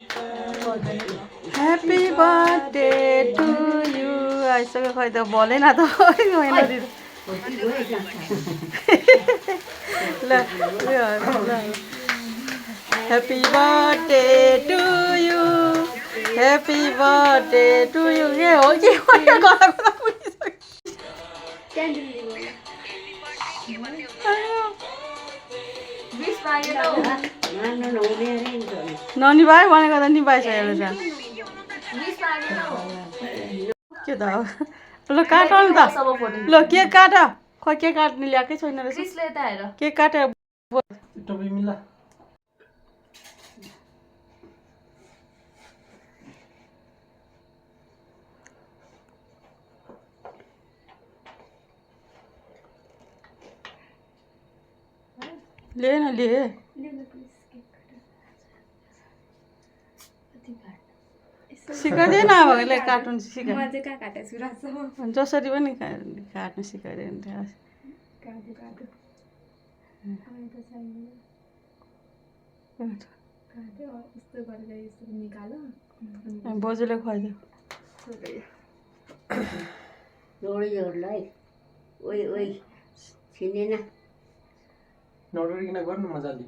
Happy birthday to you. आइसक्यो खै त बोलेन त होइन दिदी ल Happy birthday to you. Happy birthday to you. के हो के गलाको त पुगिसक्यो ननिभाइ भनेको त निभाइसकेको छ के त हो ल काट न त ल केक काट खै केक काट्ने ल्याएकै छैन रहेछ केक काटेर ले न ले सिकाइदिएन अब यसलाई काट्नु सिकाइ जसरी पनि काट्नु सिकाइदियो नि बोजूले खुवाइदियो नडरिकन गर्नु मजाले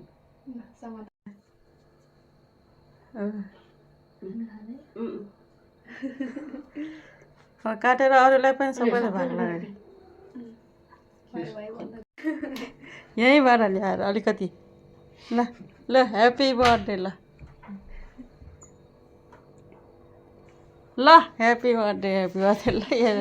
काटेर अरूलाई पनि सबैले भाग लगायो यहीँबाट ल्याएर अलिकति ल ल ह्याप्पी बर्थडे ल ल ह्याप्पी बर्थडे ल हेर